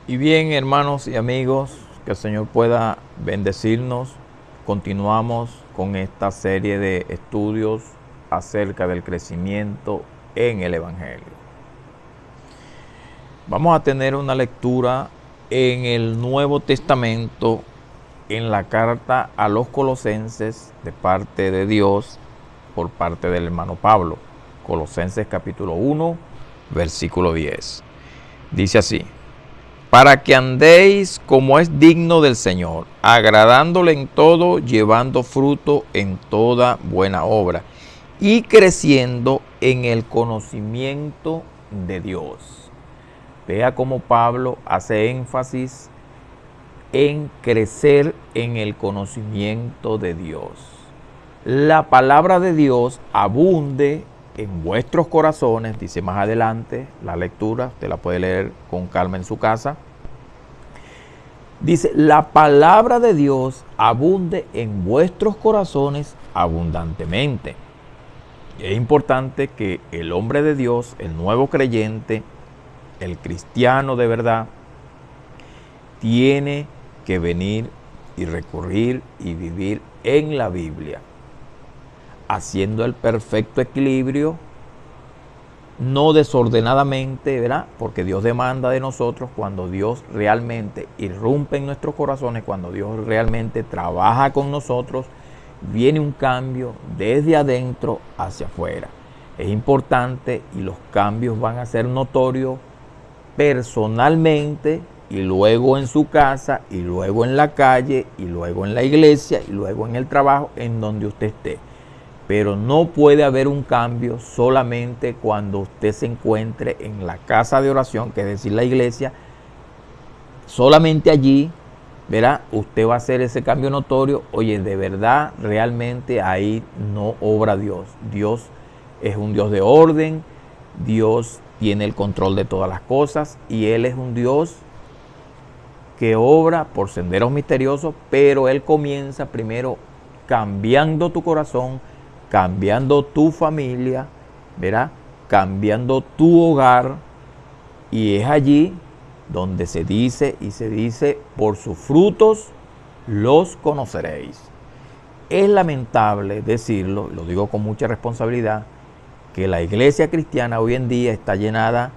Y bien, hermanos y amigos, que el Señor pueda bendecirnos. Continuamos con esta serie de estudios acerca del crecimiento en el Evangelio. Vamos a tener una lectura en el Nuevo Testamento, en la carta a los Colosenses de parte de Dios, por parte del hermano Pablo. Colosenses capítulo 1, versículo 10. Dice así: para que andéis como es digno del Señor, agradándole en todo, llevando fruto en toda buena obra y creciendo en el conocimiento de Dios. Vea cómo Pablo hace énfasis en crecer en el conocimiento de Dios. La palabra de Dios abunde en vuestros corazones, dice más adelante la lectura, usted la puede leer con calma en su casa. Dice, la palabra de Dios abunde en vuestros corazones abundantemente. Es importante que el hombre de Dios, el nuevo creyente, el cristiano de verdad, tiene que venir y recurrir y vivir en la Biblia, haciendo el perfecto equilibrio, no desordenadamente, ¿verdad? Porque Dios demanda de nosotros, cuando Dios realmente irrumpe en nuestros corazones, cuando Dios realmente trabaja con nosotros, viene un cambio desde adentro hacia afuera. Es importante y los cambios van a ser notorios personalmente y luego en su casa y luego en la calle y luego en la iglesia y luego en el trabajo, en donde usted esté. Pero no puede haber un cambio solamente cuando usted se encuentre en la casa de oración, que es decir, la iglesia. Solamente allí, ¿verdad? Usted va a hacer ese cambio notorio. Oye, de verdad, realmente ahí no obra Dios. Dios es un Dios de orden, Dios tiene el control de todas las cosas y Él es un Dios que obra por senderos misteriosos, pero Él comienza primero cambiando tu corazón, cambiando tu familia, ¿verdad? Cambiando tu hogar, y es allí donde se dice, por sus frutos los conoceréis. Es lamentable decirlo, lo digo con mucha responsabilidad, que la iglesia cristiana hoy en día está llena,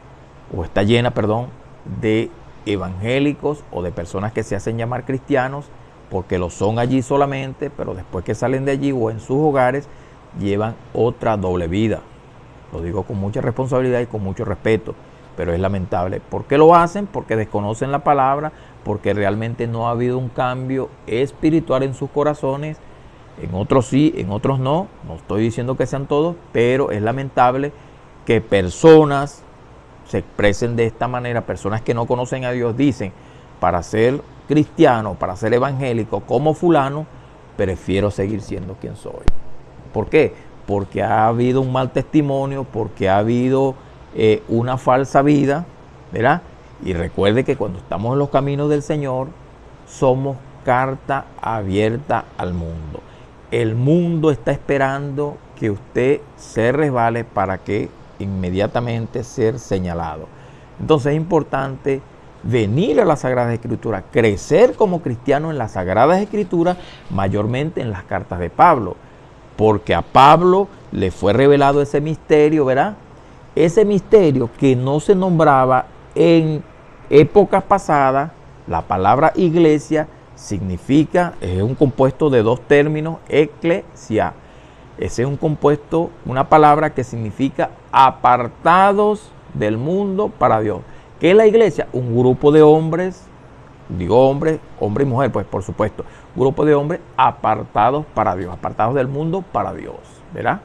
de evangélicos o de personas que se hacen llamar cristianos, porque lo son allí solamente, pero después que salen de allí o en sus hogares, llevan otra doble vida. Lo digo con mucha responsabilidad y con mucho respeto, pero es lamentable. ¿Por qué lo hacen? Porque desconocen la palabra, porque realmente no ha habido un cambio espiritual en sus corazones. En otros sí, en otros no. No estoy diciendo que sean todos, pero es lamentable que personas se expresen de esta manera. Personas que no conocen a Dios dicen, para ser cristiano, para ser evangélico como fulano, prefiero seguir siendo quien soy. ¿Por qué? Porque ha habido un mal testimonio, porque ha habido una falsa vida, ¿verdad? Y recuerde que cuando estamos en los caminos del Señor, somos carta abierta al mundo. El mundo está esperando que usted se resbale para que inmediatamente ser señalado. Entonces es importante venir a las Sagradas Escrituras, crecer como cristiano en las Sagradas Escrituras, mayormente en las cartas de Pablo. Porque a Pablo le fue revelado ese misterio, ¿verdad? Ese misterio que no se nombraba en épocas pasadas. La palabra iglesia significa, es un compuesto de dos términos, eclesia. Ese es un compuesto, una palabra que significa apartados del mundo para Dios. ¿Qué es la iglesia? Un grupo de hombres, digo hombre y mujer, pues por supuesto, un grupo de hombres apartados para Dios, apartados del mundo para Dios, ¿verdad?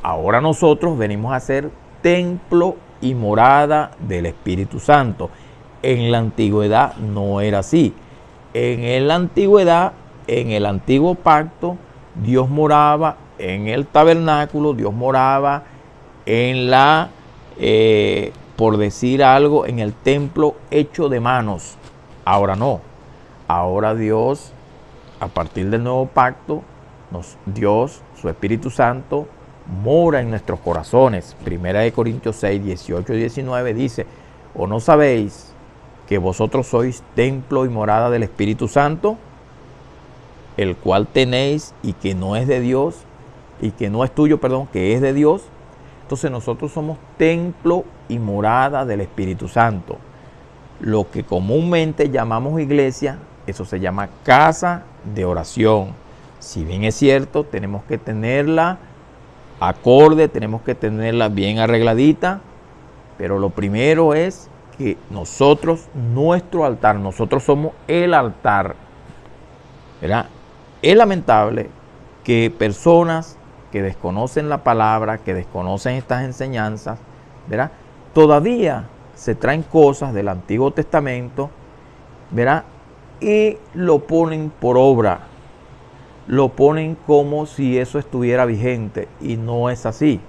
Ahora nosotros venimos a ser templo y morada del Espíritu Santo. En la antigüedad no era así. En la antigüedad, en el antiguo pacto, Dios moraba en el tabernáculo, Dios moraba en la, por decir algo, en el templo hecho de manos. Ahora no. Ahora Dios, a partir del nuevo pacto, Dios, su Espíritu Santo, mora en nuestros corazones. Primera de Corintios 6, 18 y 19 dice, ¿o no sabéis que vosotros sois templo y morada del Espíritu Santo, el cual tenéis y que no es de Dios, y que no es tuyo, perdón, que es de Dios. Entonces nosotros somos templo y morada del Espíritu Santo. Lo que comúnmente llamamos iglesia, eso se llama casa de oración. Si bien es cierto, tenemos que tenerla acorde, tenemos que tenerla bien arregladita, pero lo primero es que nosotros, nuestro altar, nosotros somos el altar, ¿verdad? Es lamentable que personas que desconocen la palabra, que desconocen estas enseñanzas, ¿verdad?, todavía se traen cosas del Antiguo Testamento, ¿verdad?, y lo ponen por obra, lo ponen como si eso estuviera vigente, y no es así.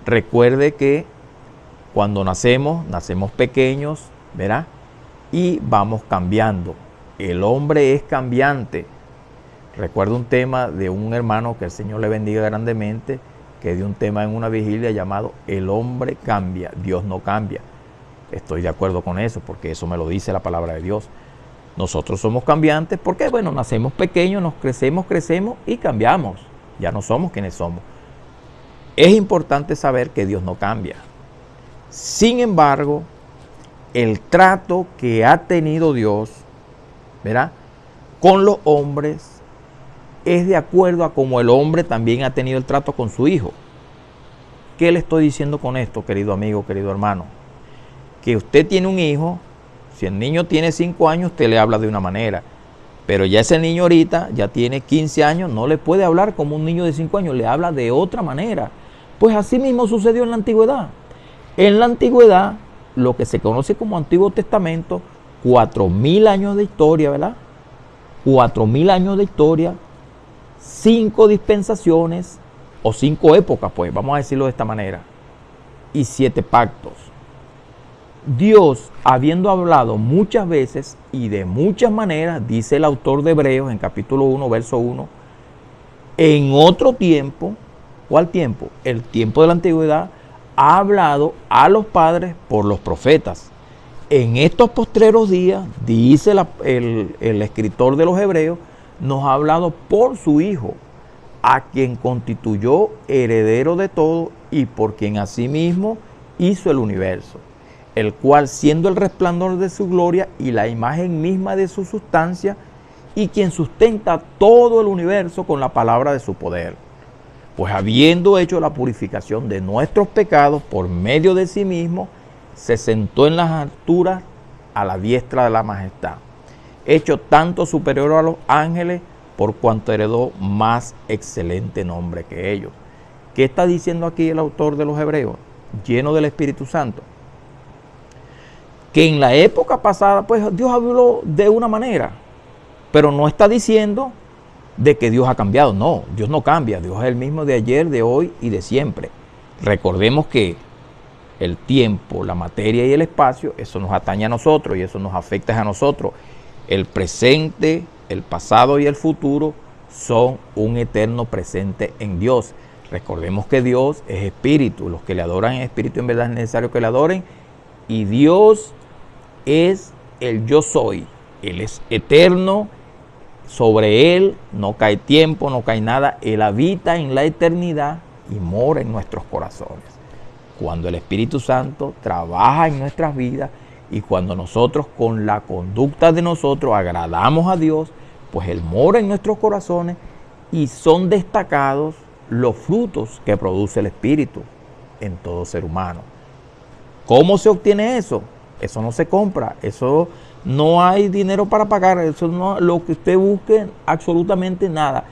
Recuerde que cuando nacemos pequeños, ¿verdad?, y vamos cambiando. El hombre es cambiante. Recuerdo un tema de un hermano, que el Señor le bendiga grandemente, que dio un tema en una vigilia llamado El hombre cambia, Dios no cambia. Estoy de acuerdo con eso, porque eso me lo dice la palabra de Dios. Nosotros somos cambiantes porque, bueno, nacemos pequeños, nos crecemos y cambiamos. Ya no somos quienes somos. Es importante saber que Dios no cambia. Sin embargo, el trato que ha tenido Dios, ¿verdad?, con los hombres es de acuerdo a cómo el hombre también ha tenido el trato con su hijo. ¿Qué le estoy diciendo con esto, querido amigo, querido hermano? Que usted tiene un hijo, si el niño tiene 5 años, usted le habla de una manera, pero ya ese niño ahorita ya tiene 15 años, no le puede hablar como un niño de 5 años, le habla de otra manera. Pues así mismo sucedió en la antigüedad. En la antigüedad, lo que se conoce como Antiguo Testamento, 4000 años de historia, ¿verdad? 4000 años de historia, 5 dispensaciones o 5 épocas, pues vamos a decirlo de esta manera, y 7 pactos. Dios, habiendo hablado muchas veces y de muchas maneras, dice el autor de Hebreos en capítulo 1, verso 1, en otro tiempo, ¿cuál tiempo? El tiempo de la antigüedad, ha hablado a los padres por los profetas. En estos postreros días, dice el escritor de los Hebreos, nos ha hablado por su Hijo, a quien constituyó heredero de todo y por quien asimismo hizo el universo, el cual, siendo el resplandor de su gloria y la imagen misma de su sustancia, y quien sustenta todo el universo con la palabra de su poder, pues habiendo hecho la purificación de nuestros pecados por medio de sí mismo, se sentó en las alturas a la diestra de la majestad, hecho tanto superior a los ángeles, por cuanto heredó más excelente nombre que ellos. ¿Qué está diciendo aquí el autor de los Hebreos, lleno del Espíritu Santo? Que en la época pasada, pues Dios habló de una manera, pero no está diciendo de que Dios ha cambiado. No, Dios no cambia. Dios es el mismo de ayer, de hoy y de siempre. Recordemos que el tiempo, la materia y el espacio, eso nos atañe a nosotros y eso nos afecta a nosotros. El presente, el pasado y el futuro son un eterno presente en Dios. Recordemos que Dios es espíritu. Los que le adoran en espíritu, en verdad es necesario que le adoren. Y Dios es el yo soy. Él es eterno. Sobre Él no cae tiempo, no cae nada. Él habita en la eternidad y mora en nuestros corazones. Cuando el Espíritu Santo trabaja en nuestras vidas y cuando nosotros con la conducta de nosotros agradamos a Dios, pues Él mora en nuestros corazones y son destacados los frutos que produce el Espíritu en todo ser humano. ¿Cómo se obtiene eso? Eso no se compra, eso no hay dinero para pagar, eso no, lo que usted busque, absolutamente nada.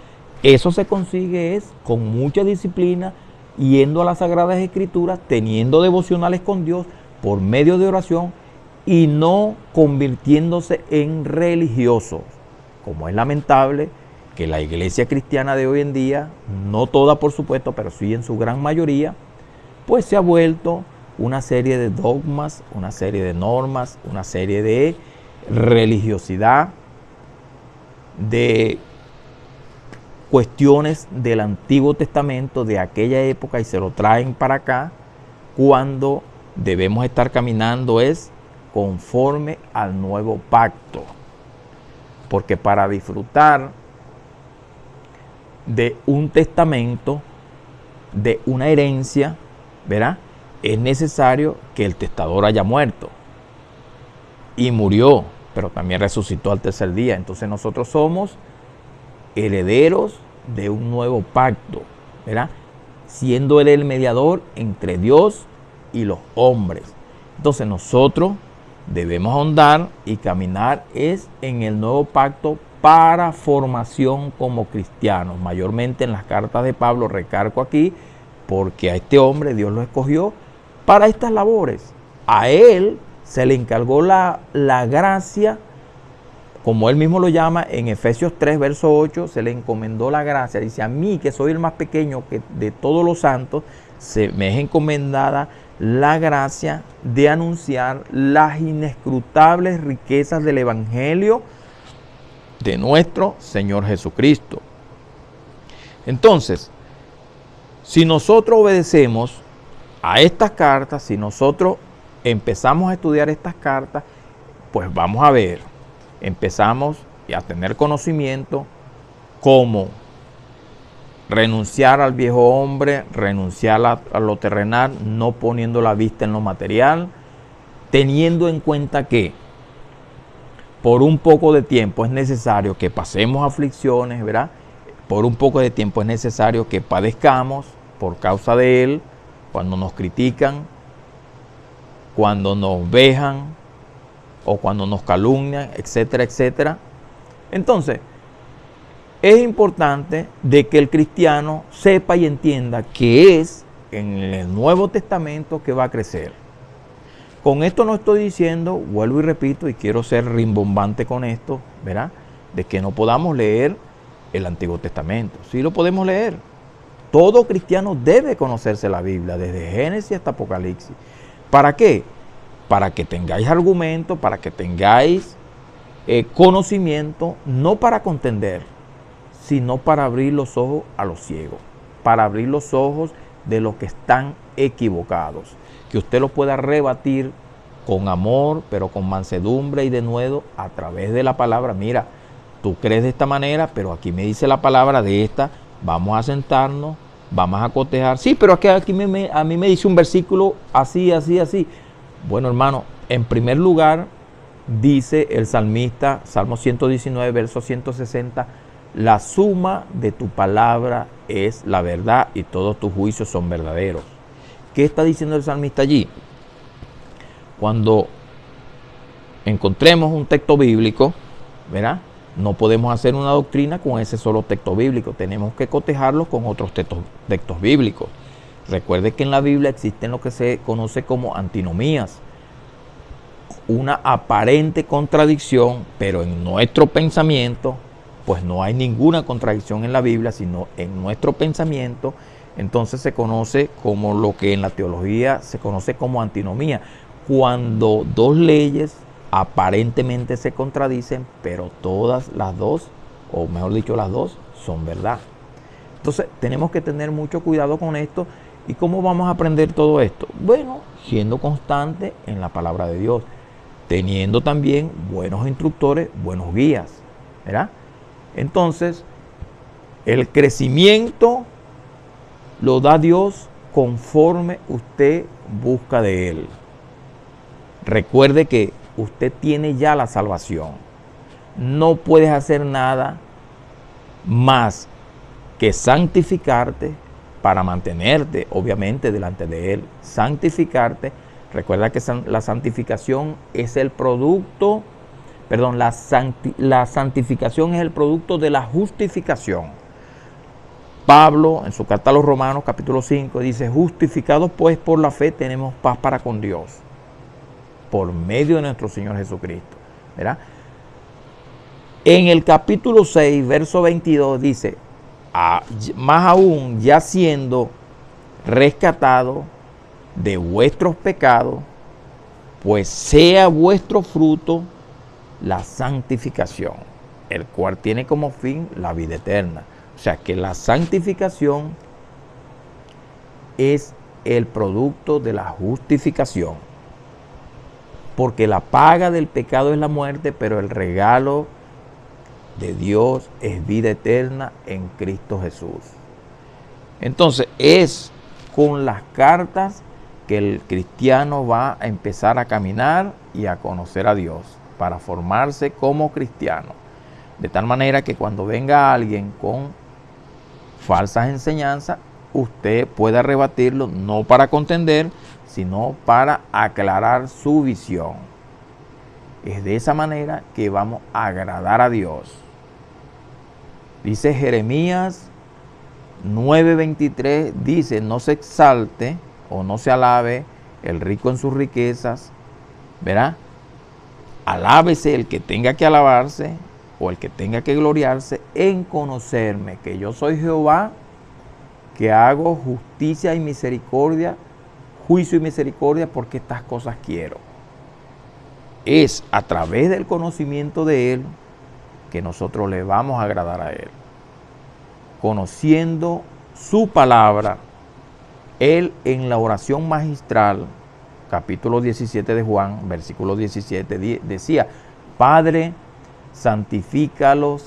Eso se consigue es con mucha disciplina, yendo a las Sagradas Escrituras, teniendo devocionales con Dios por medio de oración y no convirtiéndose en religiosos. Como es lamentable que la iglesia cristiana de hoy en día, no toda por supuesto, pero sí en su gran mayoría, pues se ha vuelto una serie de dogmas, una serie de normas, una serie de religiosidad, de cuestiones del Antiguo Testamento de aquella época y se lo traen para acá, cuando debemos estar caminando es conforme al nuevo pacto. Porque para disfrutar de un testamento, de una herencia, ¿verdad?, es necesario que el testador haya muerto. Y murió, pero también resucitó al tercer día. Entonces nosotros somos herederos de un nuevo pacto, ¿verdad?, siendo Él el mediador entre Dios y los hombres. Entonces nosotros debemos ahondar y caminar es en el nuevo pacto para formación como cristianos. Mayormente en las cartas de Pablo recalco aquí, porque a este hombre Dios lo escogió para estas labores. A él se le encargó la gracia, como él mismo lo llama en Efesios 3, verso 8, se le encomendó la gracia. Dice, a mí, que soy el más pequeño de todos los santos, me es encomendada la gracia de anunciar las inescrutables riquezas del Evangelio de nuestro Señor Jesucristo. Entonces, si nosotros obedecemos a estas cartas, si nosotros empezamos a estudiar estas cartas, pues vamos a ver, empezamos a tener conocimiento cómo renunciar al viejo hombre, renunciar a lo terrenal, no poniendo la vista en lo material, teniendo en cuenta que por un poco de tiempo es necesario que pasemos aflicciones, ¿verdad? Por un poco de tiempo es necesario que padezcamos por causa de Él, cuando nos critican, cuando nos vejan o cuando nos calumnian, etcétera, etcétera. Entonces, es importante de que el cristiano sepa y entienda que es en el Nuevo Testamento que va a crecer. Con esto no estoy diciendo, vuelvo y repito, y quiero ser rimbombante con esto, ¿verdad?, de que no podamos leer el Antiguo Testamento. Sí lo podemos leer. Todo cristiano debe conocerse la Biblia, desde Génesis hasta Apocalipsis. ¿Para qué? Para que tengáis argumentos, para que tengáis conocimiento, no para contender, sino para abrir los ojos a los ciegos, para abrir los ojos de los que están equivocados, que usted lo pueda rebatir con amor, pero con mansedumbre y denuedo a través de la palabra. Mira, tú crees de esta manera, pero aquí me dice la palabra de esta, vamos a sentarnos, vamos a cotejar. Sí, pero aquí a mí me dice un versículo así, así, así. Bueno, hermano, en primer lugar, dice el salmista, Salmo 119, verso 160, la suma de tu palabra es la verdad y todos tus juicios son verdaderos. ¿Qué está diciendo el salmista allí? Cuando encontremos un texto bíblico, ¿verdad?, no podemos hacer una doctrina con ese solo texto bíblico, tenemos que cotejarlo con otros textos bíblicos. Recuerde que en la Biblia existen lo que se conoce como antinomías, una aparente contradicción, pero en nuestro pensamiento, pues no hay ninguna contradicción en la Biblia, sino en nuestro pensamiento. Entonces se conoce como lo que en la teología se conoce como antinomía, cuando dos leyes aparentemente se contradicen, pero todas las dos, o mejor dicho, las dos, son verdad. Entonces tenemos que tener mucho cuidado con esto. ¿Y cómo vamos a aprender todo esto? Bueno, siendo constante en la palabra de Dios, teniendo también buenos instructores, buenos guías, ¿verdad? Entonces, el crecimiento lo da Dios conforme usted busca de Él. Recuerde que usted tiene ya la salvación. No puedes hacer nada más que santificarte para mantenerte, obviamente, delante de Él. Santificarte. Recuerda que la santificación es el producto, la santificación es el producto de la justificación. Pablo, en su carta a los Romanos, capítulo 5, dice, justificados pues por la fe tenemos paz para con Dios, por medio de nuestro Señor Jesucristo, ¿verdad? En el capítulo 6, verso 22, dice, más aún, ya siendo rescatado de vuestros pecados, pues sea vuestro fruto la santificación, el cual tiene como fin la vida eterna. O sea que la santificación es el producto de la justificación. porque la paga del pecado es la muerte, pero el regalo de Dios es vida eterna en Cristo Jesús. Entonces es con las cartas que el cristiano va a empezar a caminar y a conocer a Dios para formarse como cristiano. De tal manera que cuando venga alguien con falsas enseñanzas, usted pueda rebatirlo, no para contender, sino para aclarar su visión. Es de esa manera que vamos a agradar a Dios. Dice Jeremías 9:23, dice, no se exalte o no se alabe el rico en sus riquezas, ¿verá? Alábese el que tenga que alabarse o el que tenga que gloriarse en conocerme, que yo soy Jehová, que hago justicia y misericordia, juicio y misericordia, porque estas cosas quiero. Es a través del conocimiento de Él que nosotros le vamos a agradar a Él. Conociendo su palabra, Él en la oración magistral, capítulo 17 de Juan, versículo 17, decía, Padre, santifícalos